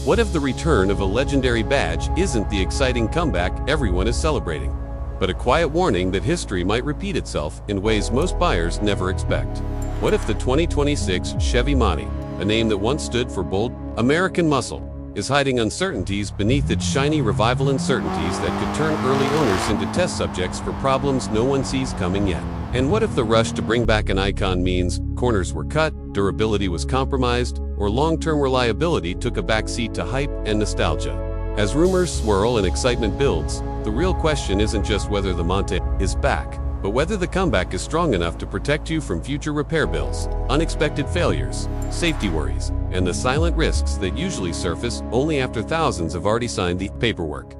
What if the return of a legendary badge isn't the exciting comeback everyone is celebrating, but a quiet warning that history might repeat itself in ways most buyers never expect? What if the 2026 Chevy Monte, a name that once stood for bold American muscle, is hiding uncertainties beneath its shiny revival, uncertainties that could turn early owners into test subjects for problems no one sees coming yet? And what if the rush to bring back an icon means corners were cut, durability was compromised, or long-term reliability took a backseat to hype and nostalgia? As rumors swirl and excitement builds, the real question isn't just whether the Monte is back, but whether the comeback is strong enough to protect you from future repair bills, unexpected failures, safety worries, and the silent risks that usually surface only after thousands have already signed the paperwork.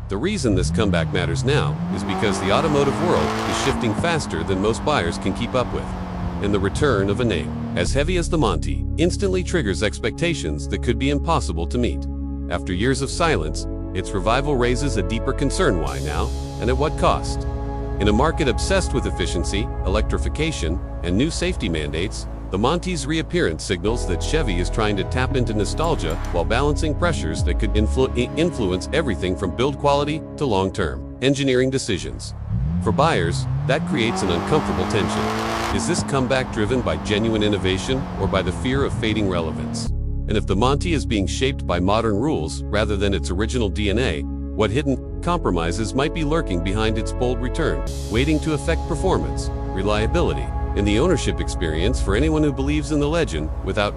The reason this comeback matters now is because the automotive world is shifting faster than most buyers can keep up with. And the return of a name as heavy as the Monte instantly triggers expectations that could be impossible to meet. After years of silence, its revival raises a deeper concern: why now, and at what cost? In a market obsessed with efficiency, electrification, and new safety mandates, the Monte's reappearance signals that Chevy is trying to tap into nostalgia while balancing pressures that could influence everything from build quality to long-term engineering decisions. For buyers, that creates an uncomfortable tension. Is this comeback driven by genuine innovation or by the fear of fading relevance? And if the Monte is being shaped by modern rules rather than its original DNA, what hidden compromises might be lurking behind its bold return, waiting to affect performance, reliability, and the ownership experience for anyone who believes in the legend without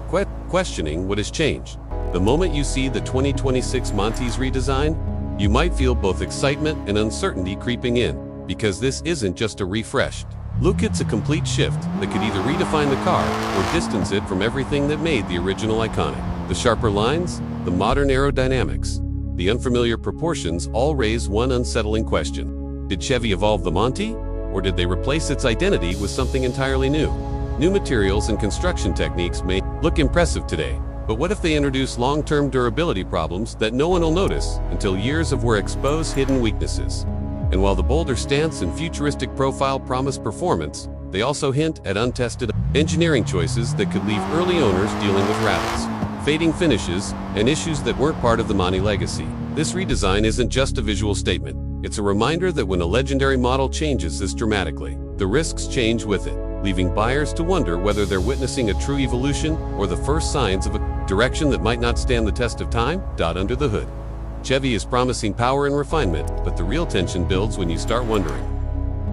questioning what has changed? The moment you see the 2026 Monte's redesign, you might feel both excitement and uncertainty creeping in, because this isn't just a refreshed look, it's a complete shift that could either redefine the car or distance it from everything that made the original iconic. The sharper lines, the modern aerodynamics, the unfamiliar proportions all raise one unsettling question. Did Chevy evolve the Monte, or did they replace its identity with something entirely new? New materials and construction techniques may look impressive today, but what if they introduce long-term durability problems that no one will notice until years of wear expose hidden weaknesses? And while the bolder stance and futuristic profile promise performance, they also hint at untested engineering choices that could leave early owners dealing with rattles, fading finishes, and issues that weren't part of the Monte legacy. This redesign isn't just a visual statement. It's a reminder that when a legendary model changes this dramatically, the risks change with it, leaving buyers to wonder whether they're witnessing a true evolution or the first signs of a direction that might not stand the test of time. Under the hood, Chevy is promising power and refinement, but the real tension builds when you start wondering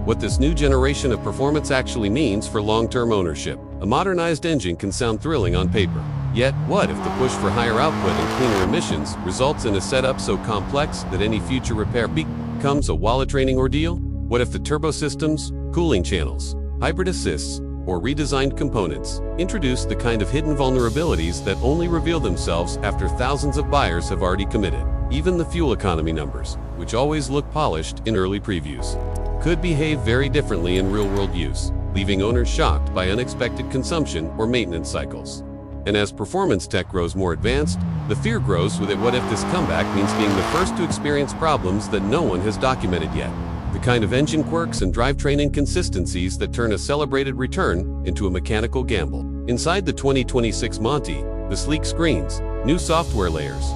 what this new generation of performance actually means for long-term ownership. A modernized engine can sound thrilling on paper. Yet, what if the push for higher output and cleaner emissions results in a setup so complex that any future repair becomes a wallet-draining ordeal? What if the turbo systems, cooling channels, hybrid assists, or redesigned components introduce the kind of hidden vulnerabilities that only reveal themselves after thousands of buyers have already committed? Even the fuel economy numbers, which always look polished in early previews, could behave very differently in real-world use, leaving owners shocked by unexpected consumption or maintenance cycles. And as performance tech grows more advanced, the fear grows with it. What if this comeback means being the first to experience problems that no one has documented yet? The kind of engine quirks and drivetrain inconsistencies that turn a celebrated return into a mechanical gamble. Inside the 2026 Monte, the sleek screens, new software layers,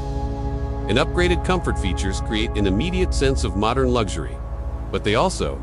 and upgraded comfort features create an immediate sense of modern luxury. But they also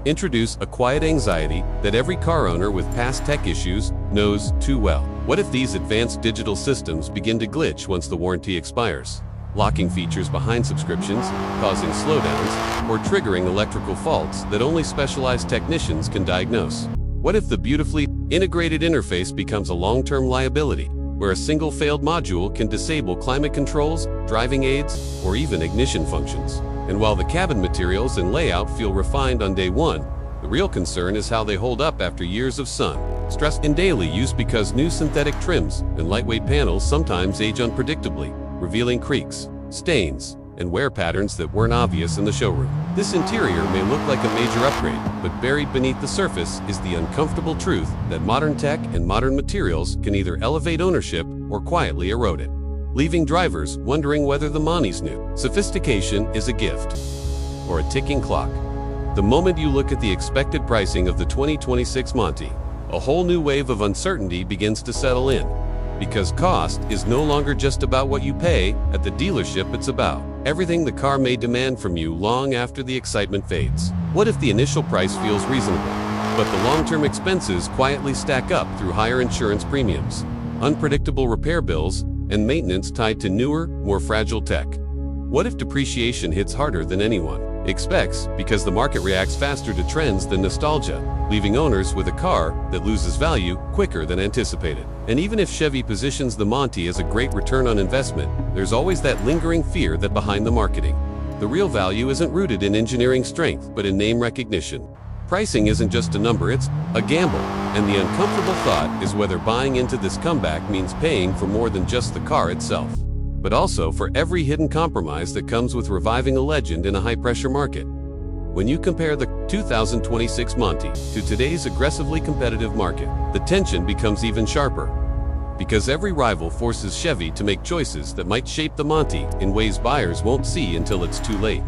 introduce a quiet anxiety that every car owner with past tech issues knows too well. What if these advanced digital systems begin to glitch once the warranty expires, locking features behind subscriptions, causing slowdowns, or triggering electrical faults that only specialized technicians can diagnose? What if the beautifully integrated interface becomes a long-term liability, where a single failed module can disable climate controls, driving aids, or even ignition functions? And while the cabin materials and layout feel refined on day one, the real concern is how they hold up after years of sun, stress, and daily use, because new synthetic trims and lightweight panels sometimes age unpredictably, revealing creaks, stains, and wear patterns that weren't obvious in the showroom. This interior may look like a major upgrade, but buried beneath the surface is the uncomfortable truth that modern tech and modern materials can either elevate ownership or quietly erode it, leaving drivers wondering whether the Monte's new sophistication is a gift or a ticking clock. The moment you look at the expected pricing of the 2026 Monte, a whole new wave of uncertainty begins to settle in. Because cost is no longer just about what you pay at the dealership, it's about everything the car may demand from you long after the excitement fades. What if the initial price feels reasonable, but the long-term expenses quietly stack up through higher insurance premiums, unpredictable repair bills, and maintenance tied to newer, more fragile tech? What if depreciation hits harder than anyone expects because the market reacts faster to trends than nostalgia, leaving owners with a car that loses value quicker than anticipated? And even if Chevy positions the Monte as a great return on investment, there's always that lingering fear that behind the marketing, the real value isn't rooted in engineering strength but in name recognition. Pricing isn't just a number, it's a gamble, and the uncomfortable thought is whether buying into this comeback means paying for more than just the car itself, but also for every hidden compromise that comes with reviving a legend in a high-pressure market. When you compare the 2026 Monte to today's aggressively competitive market, the tension becomes even sharper, because every rival forces Chevy to make choices that might shape the Monte in ways buyers won't see until it's too late.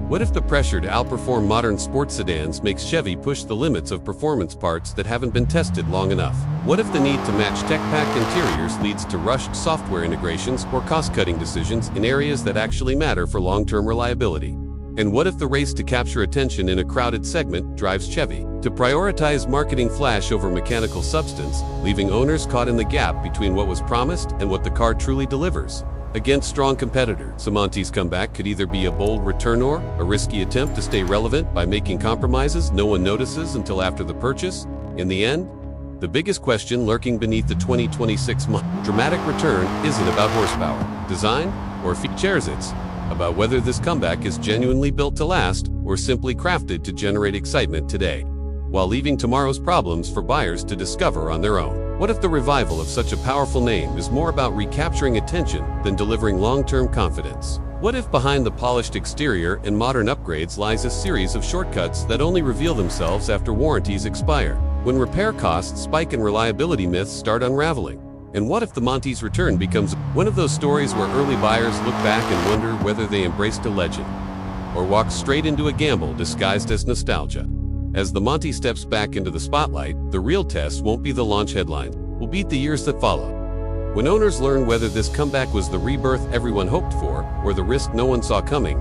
What if the pressure to outperform modern sports sedans makes Chevy push the limits of performance parts that haven't been tested long enough? What if the need to match tech-packed interiors leads to rushed software integrations or cost-cutting decisions in areas that actually matter for long-term reliability? And what if the race to capture attention in a crowded segment drives Chevy to prioritize marketing flash over mechanical substance, leaving owners caught in the gap between what was promised and what the car truly delivers? Against strong competitors, the Monte's comeback could either be a bold return or a risky attempt to stay relevant by making compromises no one notices until after the purchase. In the end, the biggest question lurking beneath the 2026 dramatic return isn't about horsepower, design, or features. It's about whether this comeback is genuinely built to last or simply crafted to generate excitement today, while leaving tomorrow's problems for buyers to discover on their own. What if the revival of such a powerful name is more about recapturing attention than delivering long-term confidence? What if behind the polished exterior and modern upgrades lies a series of shortcuts that only reveal themselves after warranties expire, when repair costs spike and reliability myths start unraveling? And what if the Monte's return becomes one of those stories where early buyers look back and wonder whether they embraced a legend or walked straight into a gamble disguised as nostalgia? As the Monte steps back into the spotlight, the real test won't be the launch headlines, will be the years that follow. When owners learn whether this comeback was the rebirth everyone hoped for or the risk no one saw coming,